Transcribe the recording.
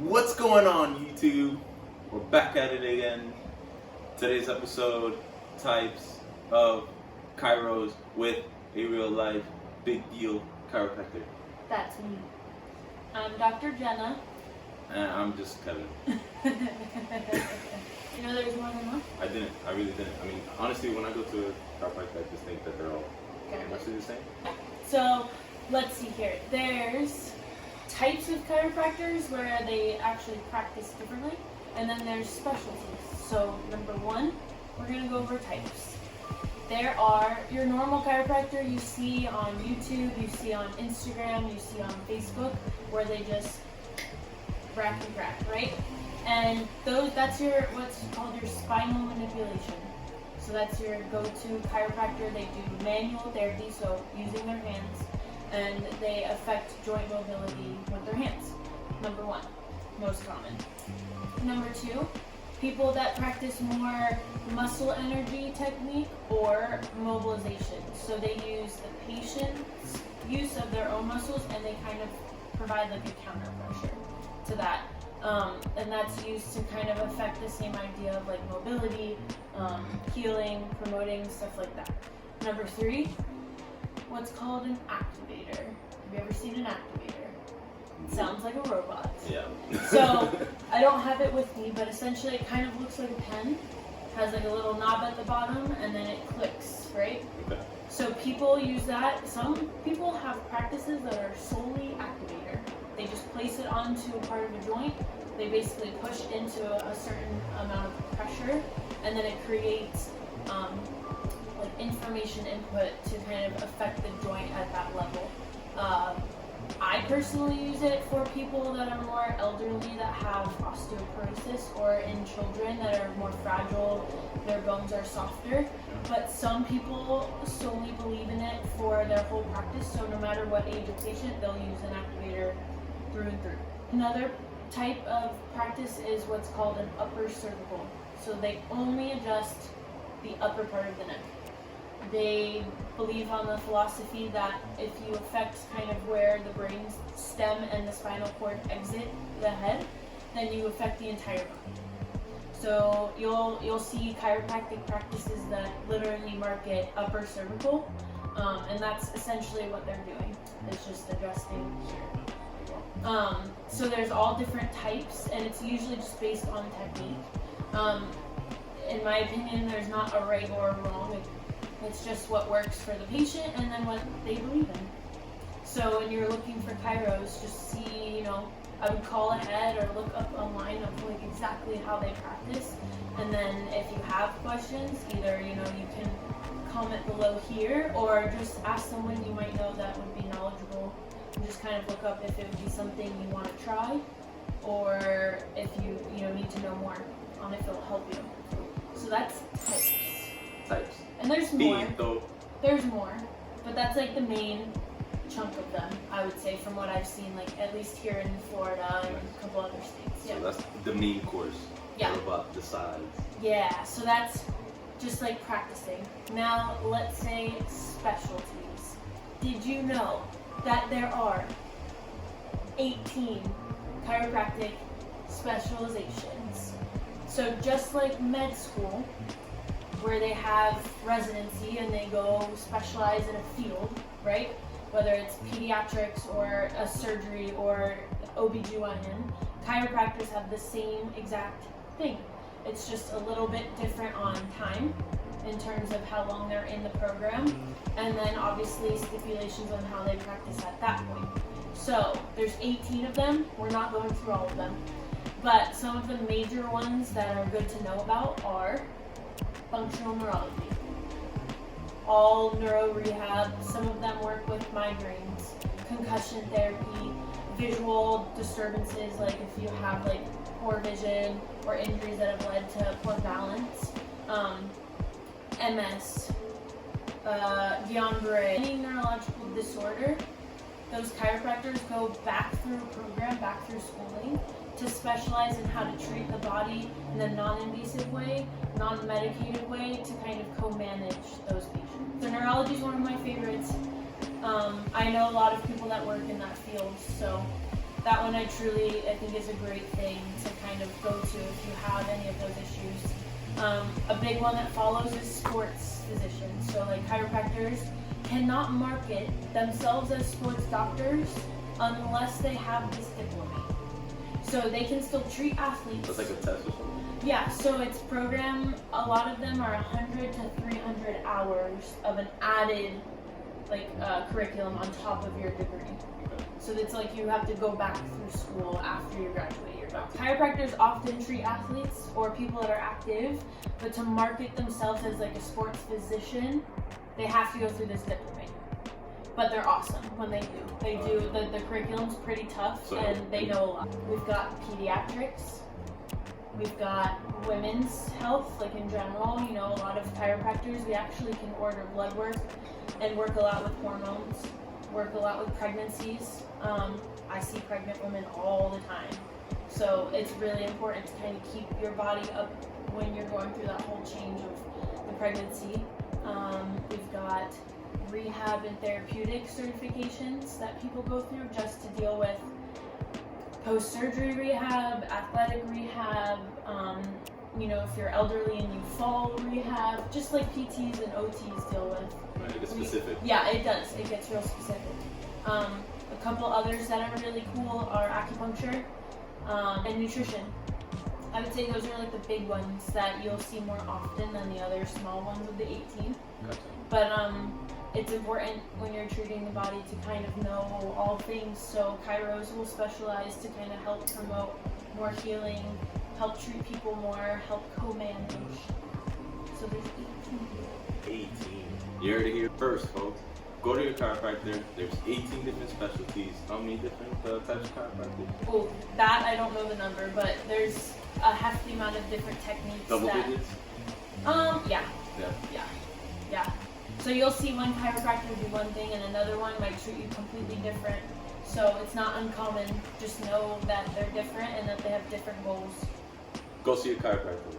What's going on, YouTube? We're back at it again. Today's episode, types of chiros with a real life big deal chiropractor. That's me. I'm Dr. Jenna. And I'm just Kevin. You know there's more than one? I really didn't. I mean, honestly, when I go to a chiropractor, I just think that they're all mostly the same. So, let's see here. There's types of chiropractors where they actually practice differently, and then there's specialties. So, number one, we're going to go over types. There are your normal chiropractor you see on YouTube, you see on Instagram, you see on Facebook, where they just rack and crack, right? And that's what's called your spinal manipulation. So that's your go-to chiropractor. They do manual therapy, so using their hands, and they affect joint mobility with their hands. Number one, most common. Number two, people that practice more muscle energy technique or mobilization. So they use the patient's use of their own muscles, and they kind of provide like a counter pressure to that. And that's used to kind of affect the same idea of like mobility, healing, promoting, stuff like that. Number three, what's called an activator. Have you ever seen an activator? It sounds like a robot. Yeah. So I don't have it with me, but essentially it kind of looks like a pen. Has like a little knob at the bottom, and then it clicks, right? Okay. So people use that. Some people have practices that are solely activator. They just place it onto a part of a joint. They basically push into a certain amount of pressure, and then it creates like information input to kind of affect the joint at that level. I personally use it for people that are more elderly that have osteoporosis, or in children that are more fragile, their bones are softer. But some people solely believe in it for their whole practice, so no matter what age of patient, they'll use an activator through and through. Another type of practice is what's called an upper cervical. So they only adjust the upper part of the neck. They believe on the philosophy that if you affect kind of where the brain stem and the spinal cord exit the head, then you affect the entire body. So you'll see chiropractic practices that literally market upper cervical, and that's essentially what they're doing. It's just adjusting here. So there's all different types, and it's usually just based on technique. In my opinion, there's not a right or a wrong. It's just what works for the patient and then what they believe in. So when you're looking for chiros, just see, I would call ahead or look up online of like exactly how they practice. And then if you have questions, either, you can comment below here, or just ask someone you might know that would be knowledgeable. And just kind of look up if it would be something you want to try, or if you need to know more on if it'll help you. So that's types. And there's more. There's more, but that's like the main chunk of them, I would say, from what I've seen, like at least here in Florida and a couple other states. So that's the main course. Yeah. What about the sides? Yeah, so that's just like practicing. Now let's say specialties. Did you know that there are 18 chiropractic specializations? So just like med school, where they have residency and they go specialize in a field, right? Whether it's pediatrics or a surgery or OB/GYN, chiropractors have the same exact thing. It's just a little bit different on time in terms of how long they're in the program, and then obviously stipulations on how they practice at that point. So there's 18 of them. We're not going through all of them, but some of the major ones that are good to know about are functional neurology, all neuro rehab. Some of them work with migraines, concussion therapy, visual disturbances, like if you have like poor vision or injuries that have led to poor balance, MS, Guillain-Barré, any neurological disorder. Those chiropractors go back through a program, back through schooling, to specialize in how to treat the body in a non-invasive way, non-medicated way, to kind of co-manage those patients. So neurology is one of my favorites. I know a lot of people that work in that field, so that one I think is a great thing to kind of go to if you have any of those issues. A big one that follows is sports physicians. So like chiropractors cannot market themselves as sports doctors unless they have this diploma. So they can still treat athletes. That's like a test or something? Yeah, so it's program, a lot of them are 100 to 300 hours of an added curriculum on top of your degree. So it's like you have to go back through school after you graduate. Chiropractors often treat athletes or people that are active, but to market themselves as like a sports physician, they have to go through this diploma. But they're awesome when they do. They do, the curriculum's pretty tough and they know a lot. We've got pediatrics, we've got women's health, like in general, you know, a lot of chiropractors, we actually can order blood work and work a lot with hormones, work a lot with pregnancies. I see pregnant women all the time. So it's really important to kind of keep your body up when you're going through that whole change of the pregnancy. We've got rehab and therapeutic certifications that people go through just to deal with post-surgery rehab, athletic rehab, you know, if you're elderly and you fall, rehab, just like PTs and OTs deal with. Right, it's specific. Yeah, it does. It gets real specific. A couple others that are really cool are acupuncture and nutrition. I would say those are like the big ones that you'll see more often than the other small ones of the 18. Gotcha. But it's important when you're treating the body to kind of know all things. So chiros will specialize to kind of help promote more healing, help treat people more, help co-manage. So there's 18. 18. You heard it here first, folks. Go to your chiropractor. There's 18 different specialties. How many different types of chiropractors? Oh, that I don't know the number, but there's a hefty amount of different techniques. Double digits? Yeah. So you'll see one chiropractor do one thing and another one might treat you completely different. So it's not uncommon. Just know that they're different and that they have different goals. Go see your chiropractor.